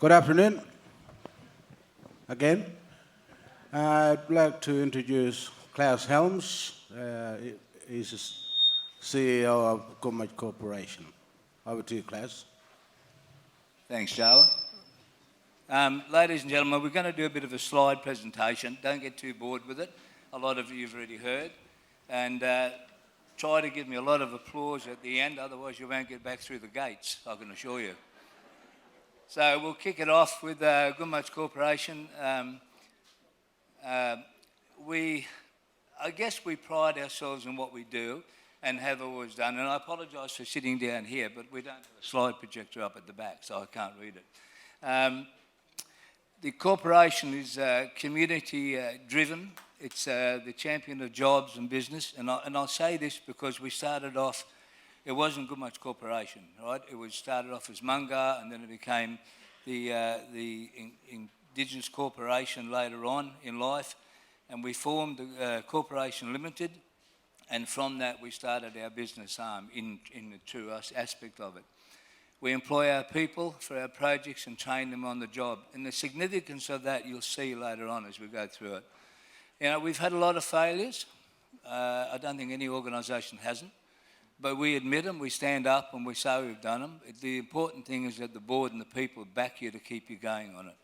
Good afternoon. Again, I'd like to introduce Klaus Helms. He's the CEO of Garma Corporation. Over to you, Klaus. Thanks, Joe. Ladies and gentlemen, we're going to do a bit of a slide presentation. Don't get too bored with it. A lot of you have already heard. And try to give me a lot of applause at the end, otherwise you won't get back through the gates, I can assure you. So we'll kick it off with Garma Corporation. I guess we pride ourselves in what we do and have always done. And I apologise for sitting down here, but we don't have a slide projector up at the back, so I can't read it. The corporation is community-driven. It's the champion of jobs and business. And I'll say this because we started off, it wasn't Garma Corporation, right? It was started off as Munga, and then it became the Indigenous Corporation later on in life. And we formed the Corporation Limited. And from that, we started our business arm in the true aspect of it. We employ our people for our projects and train them on the job. And the significance of that you'll see later on as we go through it. You know, we've had a lot of failures. I don't think any organisation hasn't. But we admit them, we stand up and we say we've done them. The important thing is that the board and the people back you to keep you going on it.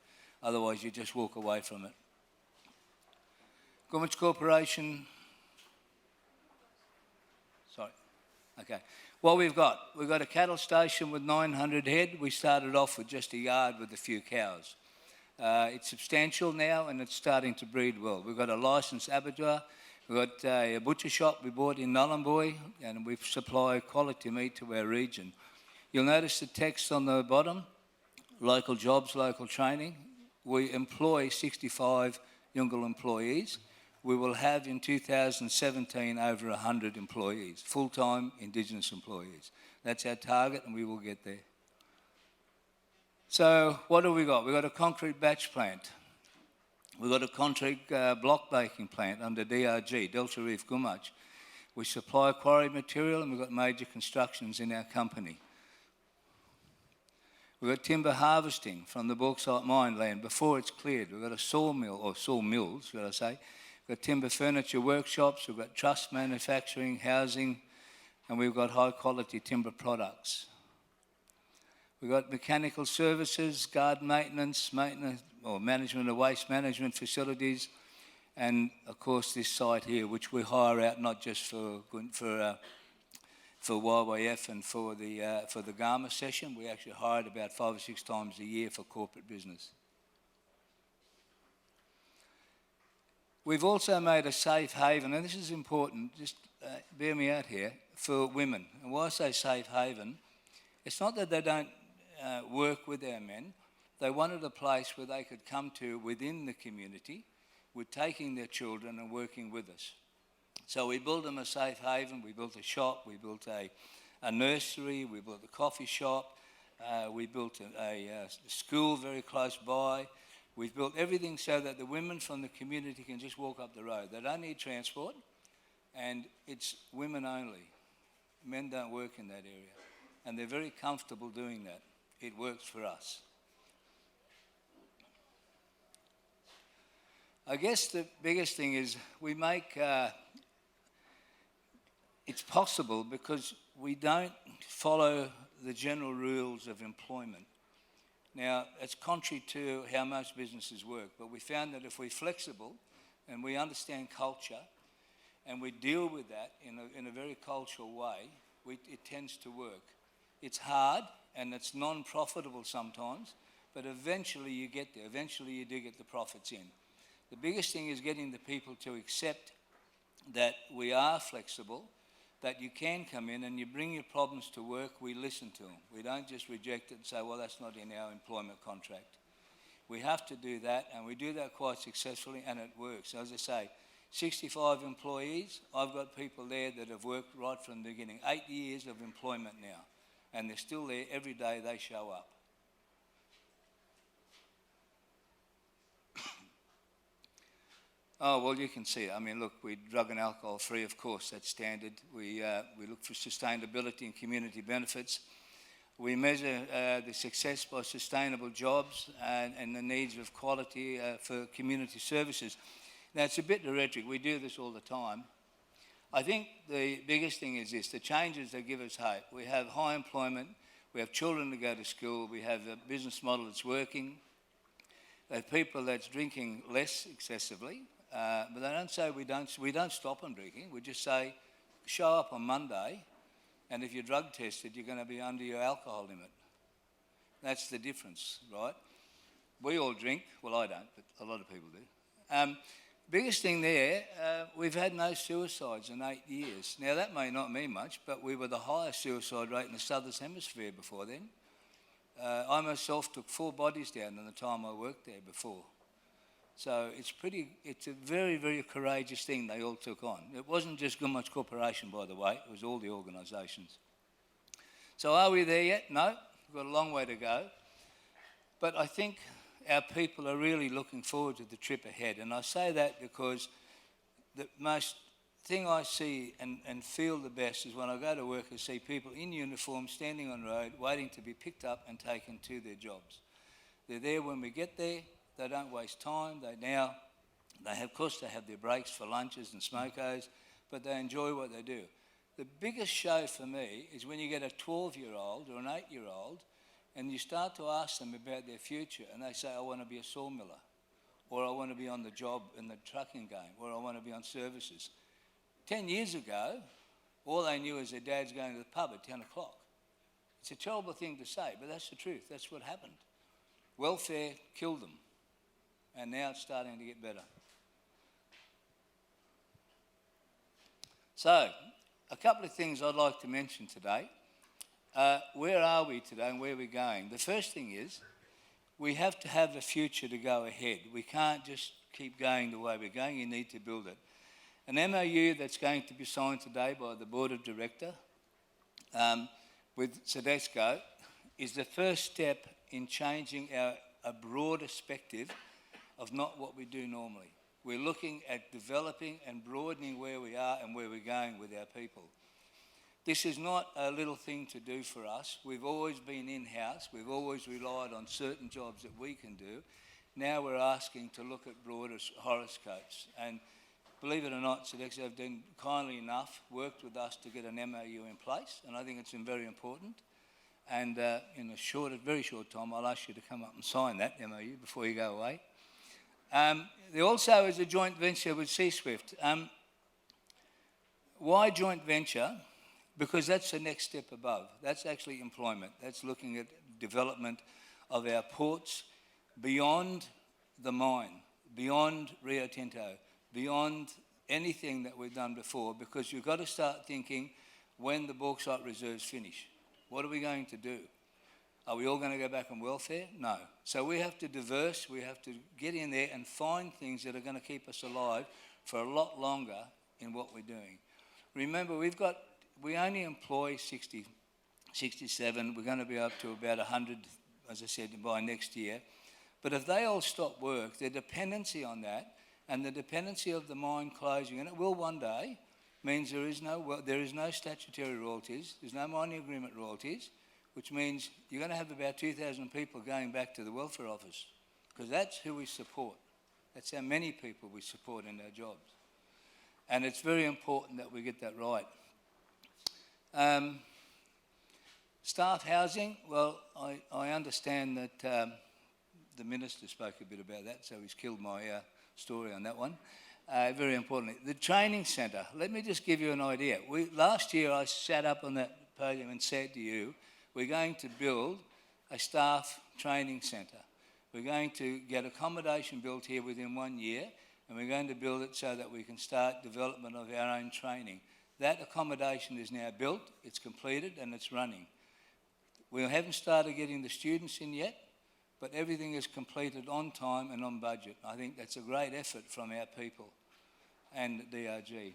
Otherwise, you just walk away from it. Garma Corporation. Sorry. Okay. What we've got a cattle station with 900 head. We started off with just a yard with a few cows. It's substantial now and it's starting to breed well. We've got a licensed abattoir. We've got a butcher shop we bought in Nhulunbuy, and we supply quality meat to our region. You'll notice the text on the bottom, local jobs, local training. We employ 65 Yungal employees. We will have in 2017 over 100 employees, full-time Indigenous employees. That's our target and we will get there. So what have we got? We've got a concrete batch plant. We've got a concrete block baking plant under DRG, Delta Reef Gumach. We supply quarry material and we've got major constructions in our company. We've got timber harvesting from the bauxite mine land before it's cleared. We've got a sawmill, or sawmills, should I say. We've got timber furniture workshops, we've got truss manufacturing, housing, and we've got high quality timber products. We've got mechanical services, garden maintenance, or management of waste management facilities, and of course this site here, which we hire out not just for YYF and for the Garma session. We actually hire it about 5 or 6 times a year for corporate business. We've also made a safe haven, and this is important, just bear me out here, for women. And why I say safe haven, it's not that they don't work with our men. They wanted a place where they could come to within the community with taking their children and working with us. So we built them a safe haven, we built a shop, we built a nursery, we built a coffee shop, we built a school very close by. We've built everything so that the women from the community can just walk up the road. They don't need transport, and it's women only. Men don't work in that area, and they're very comfortable doing that. It works for us. I guess the biggest thing is we make, it's possible because we don't follow the general rules of employment. Now, it's contrary to how most businesses work, but we found that if we're flexible and we understand culture and we deal with that in a very cultural way, it tends to work. It's hard and it's non-profitable sometimes, but eventually you get there. Eventually you do get the profits in. The biggest thing is getting the people to accept that we are flexible, that you can come in and you bring your problems to work, we listen to them. We don't just reject it and say, well, that's not in our employment contract. We have to do that, and we do that quite successfully, and it works. As I say, 65 employees, I've got people there that have worked right from the beginning. 8 years of employment now, and they're still there every day they show up. Oh, well, you can see it. I mean, look, we're drug and alcohol free, of course, that's standard. We look for sustainability and community benefits. We measure the success by sustainable jobs and the needs of quality for community services. Now, it's a bit of rhetoric. We do this all the time. I think the biggest thing is this, the changes that give us hope. We have high employment, we have children that go to school, we have a business model that's working, we have people that's drinking less excessively, but they don't say we don't stop them drinking. We just say, show up on Monday, and if you're drug tested, you're going to be under your alcohol limit. That's the difference, right? We all drink. Well, I don't, but a lot of people do. Biggest thing there, we've had no suicides in 8 years. Now, that may not mean much, but we were the highest suicide rate in the Southern Hemisphere before then. I myself took 4 bodies down in the time I worked there before. So it's a very, very courageous thing they all took on. It wasn't just Gulkula Corporation, by the way, it was all the organisations. So are we there yet? No, we've got a long way to go. But I think our people are really looking forward to the trip ahead. And I say that because the most thing I see and feel the best is when I go to work and see people in uniform standing on the road waiting to be picked up and taken to their jobs. They're there when we get there. They don't waste time. Of course, they have their breaks for lunches and smokos, but they enjoy what they do. The biggest show for me is when you get a 12-year-old or an 8-year-old and you start to ask them about their future and they say, I want to be a sawmiller, or I want to be on the job in the trucking game, or I want to be on services. 10 years ago, all they knew is their dad's going to the pub at 10 o'clock. It's a terrible thing to say, but that's the truth. That's what happened. Welfare killed them. And now it's starting to get better. So, a couple of things I'd like to mention today. Where are we today and where are we going? The first thing is, we have to have a future to go ahead. We can't just keep going the way we're going, you need to build it. An MOU that's going to be signed today by the Board of Directors with Sedesco is the first step in changing a broader perspective of not what we do normally. We're looking at developing and broadening where we are and where we're going with our people. This is not a little thing to do for us. We've always been in-house. We've always relied on certain jobs that we can do. Now we're asking to look at broader horoscopes. And believe it or not, Sedesco have done kindly enough, worked with us to get an MOU in place, and I think it's very important. And in a very short time, I'll ask you to come up and sign that MOU before you go away. There also is a joint venture with C-Swift. Why joint venture? Because that's the next step above. That's actually employment. That's looking at development of our ports beyond the mine, beyond Rio Tinto, beyond anything that we've done before, because you've got to start thinking when the bauxite reserves finish. What are we going to do? Are we all going to go back on welfare? No. So we have to we have to get in there and find things that are going to keep us alive for a lot longer in what we're doing. Remember, we only employ 67. We're going to be up to about 100, as I said, by next year. But if they all stop work, their dependency on that and the dependency of the mine closing, and it will one day, means there is no statutory royalties, there's no mining agreement royalties, which means you're going to have about 2,000 people going back to the welfare office, because that's who we support. That's how many people we support in our jobs. And it's very important that we get that right. Staff housing, well, I understand that the Minister spoke a bit about that, so he's killed my story on that one. Very importantly, the training centre. Let me just give you an idea. Last year I sat up on that podium and said to you, we're going to build a staff training centre. We're going to get accommodation built here within 1 year, and we're going to build it so that we can start development of our own training. That accommodation is now built, it's completed, and it's running. We haven't started getting the students in yet, but everything is completed on time and on budget. I think that's a great effort from our people and DRG.